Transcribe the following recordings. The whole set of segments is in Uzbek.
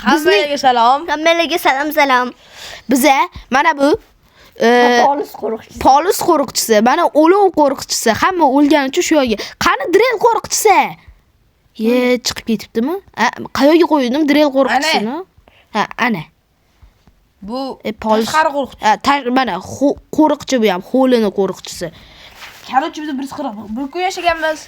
Hammaga salom. Hammalarga salom. Biza mana bu Polis qo'riqchisi, mana o'lov qo'riqchisi, hamma o'lgani uchun shu yo'lga. Qani Drel qo'riqchisi? Chiqib ketibdimi? Qayoqqa qo'ydim Drel qo'riqchisini? Ha, ana. Bu tashqari qo'riqchi. Mana qo'riqchi bu ham, hovlini qo'riqchisi. Qarorchi biz 140 kun yashaganmiz.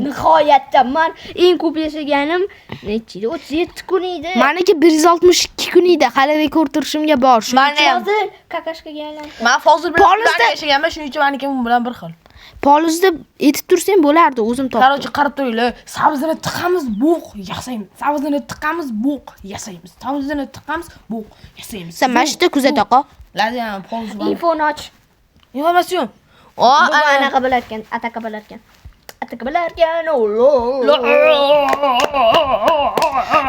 Nihoyatda men eng ko'p yashaganim necha edi? 37 kun edi. Meniki 162 kun edi. Hali rekord turishimga bor. Men hozir kakashkaga aylandim. Men hozir bilan yashaganman, shuning uchun meniki bilan bir xil. Polizda etib tursang bo'lardi, o'zim topdim. Qarorchi qarab turinglar. Sabzini tiqamiz, bo'q yasaymiz. Sabzini tiqamiz, bo'q yasaymiz. Sabzini tiqamiz, bo'q yasaymiz. Sen mana shu kuzat oqa. Lazim poliz bor. Infoni och. Informatsiyon. Anaqa bo'larkan, ataka bo'larkan. Ataka bo'larkan.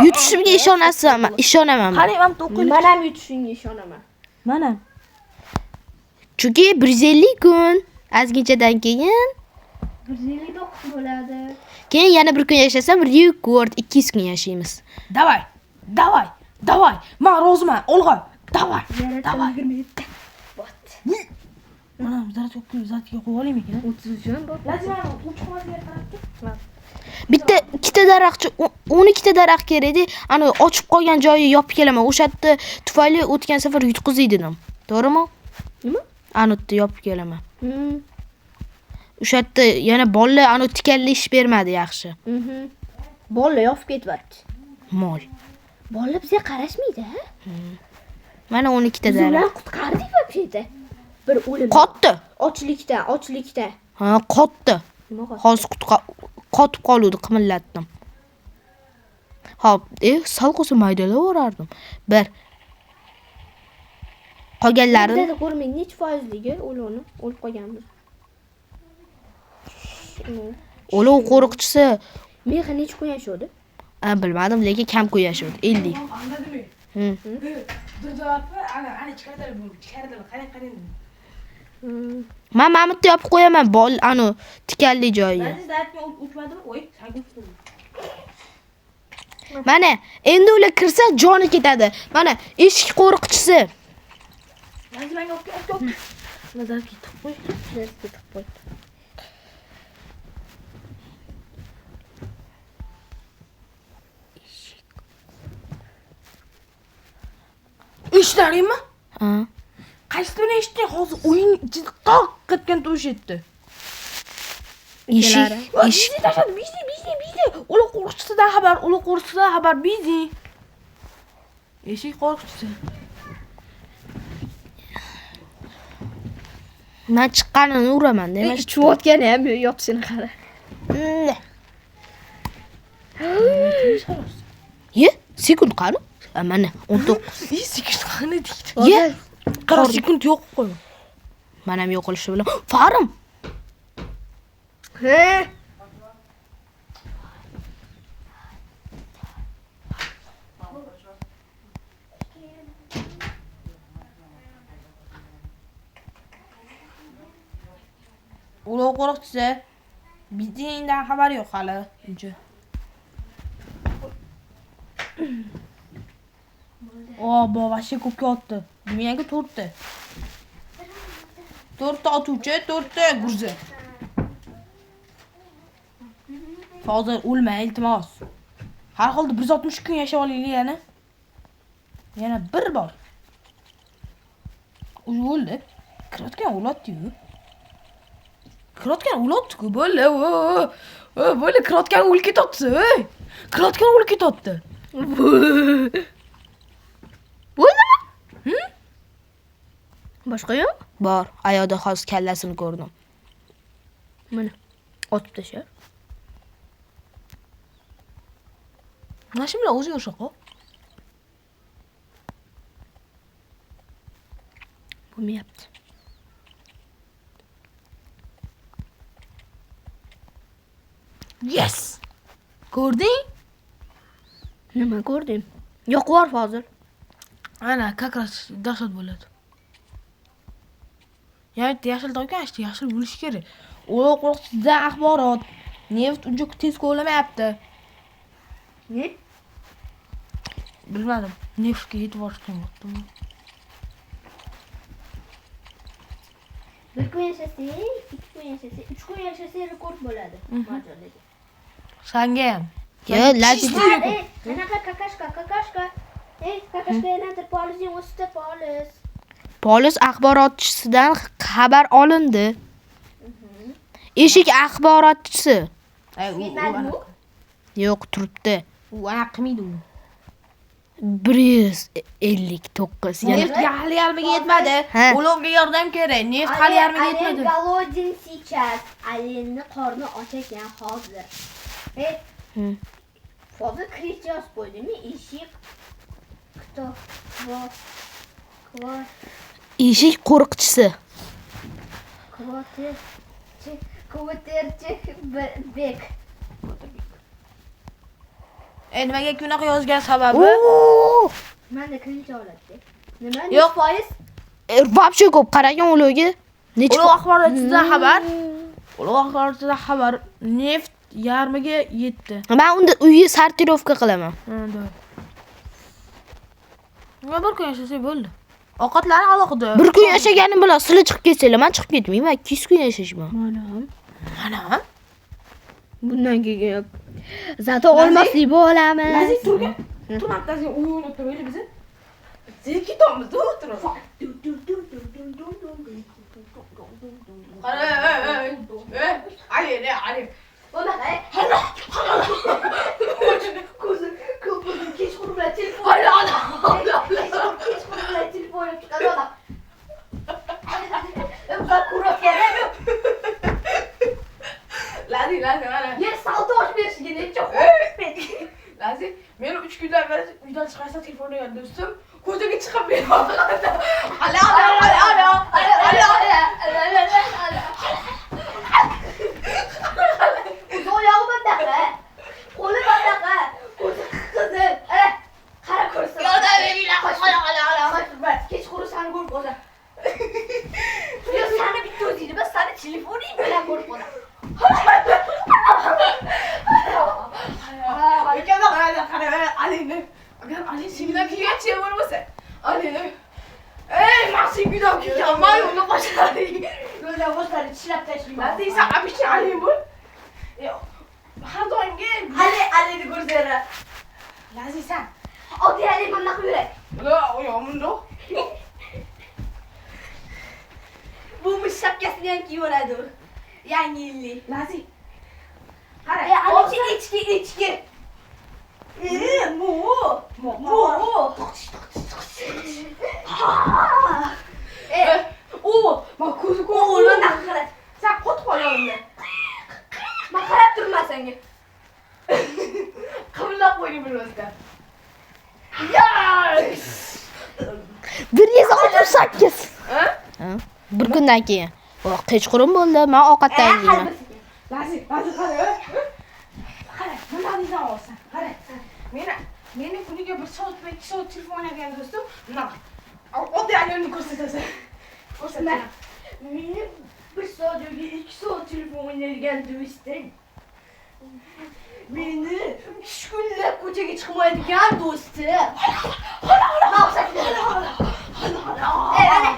Yutishimga ishonaman. Qani men to'qqiz. Men ham yutishingga ishonaman. Mana. Chunki 150 kun azginchadan keyin 159 bo'ladi. Keyin yana bir kun yashasam, rekord 200 kun yashaymiz. Davay. Men roziman. Olg'ay. Davay. 27. Bot. Mana zatiga qo'yib olaymi ekan? 30 jon bor. Lazim uchiqlarga qarab. Bitta ikkita daraxtchi 12 ta daraxt kerak edi. Ana ochib qolgan joyi yopib kelaman. O'shatda tufayli o'tgan safar yutqizdim. To'g'rimi? Nima? Anutni yopib kelaman. O'shatda yana bolalar anu tikanli ish bermadi yaxshi. Bolalar yopib ketyapti. Mol. Bolalar bizga qarashmaydi, ha? Mana 12 ta daraxt. Ular qutqardik вообще-то. Bir o'lim. Qotdi. Ochlikda. Ha, qotdi. Nima qotdi? Hozir qotib qoluvdi, qimillatdim. Hop, sal qo'sa maydalab o'rardim. Bir qolganlari Bizda ko'rmang, nech foizligi o'lovni o'lib qolganmiz. O'lov qo'riqchisi Mexi nech kun yashadi? Bilmadim, lekin kam kun yashadi. 50. Ana ichkaridalar bo'lib, ichkaridalar qarang. Men mamutni yopib qo'yaman, anu tikanli joyiga. Mana endi ular kirsa joni ketadi. Mana eshik qo'riqchisi. Lazimanga op. Nazar ketib qo'y. Eshitdingmi? Ha. Qaysini eshitding? Hozir o'yin ichida qoq ketgan tovush etdi. Eshik tashadi, bizi. Uloq qo'riqchisidan xabar, bizi. Eshik qo'riqchisi. Men chiqqanini uraman, demak. Chuvotgani ham yopishini qara. Sekund qani? Mana 19. Sekund qani deydi. Qara sekund yo'q qo'y. Men ham yo'qolishi bilan. Farim. Ulov qo'riqchisi. Bizdan xabar yo'q hali. Uncha. Bu vashi ko'pga otdi. Menga 4 ta. 4 ta otuvchi, 4 ta gurzi. Hozir o'lma, iltimos. Har holda 160 kun yashab olaylik yana. Yana bir bor. O'ldi. Kirotgan o'lotdi-yu. Bo'ldi. Bo'ldi, kirotgan o'lib ketibdi. Kirotgan o'lib ketibdi. Bo'ldimi? Boshqa yo'q? Bor. Ayoqda hozir kallasini ko'rdim. Mana otib tashla. Mana shu bilan o'zi yo'sha qo'y. Bo'lmayapti. Yes! Ko'rding? Nima ko'rdim? Yo'q hozir. Ana, kakras dahshat bo'ladi. Yashil topgan, yashil bo'lish kerak. O'lov qo'riqchisidan axborot. Neft uncha tez ko'lamayapti. Ne? bilmadim. Neftga yetib borishgan yo'qdimi? Bir kun yashasang, 2 kun yashasang, 3 kun yashasang rekord bo'ladi marjondagi. Sanga ham. Yo, Laziz. Qanaqa kakashka. Kakashka yana polizning o'sida poliz. Polis axborotchisidan xabar olindi. Eshik axborotchisi. Ay, Yetmadimi? Yo'q, turibdi. u ana qilmaydi u. 159. Yana Neft hali yarmiga yetmadi. Ha. Ulovga yordam kerak. Neft hali yarmiga yetmadi. Golodin сейчас. Alenni qorni och ekan hozir. Hozir kirich yozib qo'ydimi? Eshik kitob eshik qo'riqchisi. Kvoterchi bek. Nimaga kunaqa yozgan sababi? Menda kirincha oladi. Nima? Yo'q. Foiz? Вообще ko'p qaragan ulovga. Necha Ulov axborotchidan xabar. Ulov axborotchidan xabar. Neft yarmiga yetdi. Men unda uyga sortirovka qilaman. Nima bir kun yashasa bo'ldi. Ovqatlari alohida. Bir kun yashaganim bilan sizlar chiqib ketsanglar, men chiqib ketmayman. 200 kun yashashman. Mana. Bundan keyin zato olmaslik bo'lamiz. Laziz turgan. Turmaqdasiga o'ynab turaylik biz. Siz ketamiz, o'tirib. Qara, Ali. Bunaqa. Ko'zim kechqurun bilan telefon. Kechqurun bilan telefon chiqadi odam. Ular ko'rayotgan. Laziz, mana. Yer savdo osh berishiga necha Laziz, meni 3 kundan beri uydan chiqarsa telefon olgan do'stim, ko'chaga chiqib beryapti. Ala. Oyog'i bundaqa. Qo'li bundaqa. Ko'zi qizil. Qara ko'rsin. Yordam beringlar. Kechqurun seni ko'rib qo'ysa. Yo seni bitta o'zingni biz seni telefoning bilan ko'rib qo'ysa. Agar Ali sendan kelgancha bo'lmasa, Alini. Mashinada kelgan, men yo'lni qo'shadim. Yo'lda o'zlari tishlab tashlayman. Laziz, sen abishi Ali bo'l. Har doimgi Alini ko'rsana. Laziz sen. Oddiy Ali bunaqa yurak. Yo'q. Bu mushakasini ham kiyib oladi u. Yangi yillik. Laziz. Qara, ichki. Mu. Men ko'zi O'g'lini qara. Sen qotib qo'yganingda. Men qarab turman senga. Qimlab qo'ying bilmasdan. 168. Ha? Bir kundan keyin. Kechqurun bo'ldi, men ovqat tayyorlayman. Laziz, qara. Qara, nima deysan olsan? Qara. Meni kuniga 1 soat va 2 soat telefon o'ynagan do'stim, bunaqa. Oddiy ayolni ko'rsatasan. Ko'rsataman. Meni 1 soat yoki 2 soat telefon o'ynaydigan do'stim. Meni 3 kunlab ko'chaga chiqmaydigan do'stim. Hala.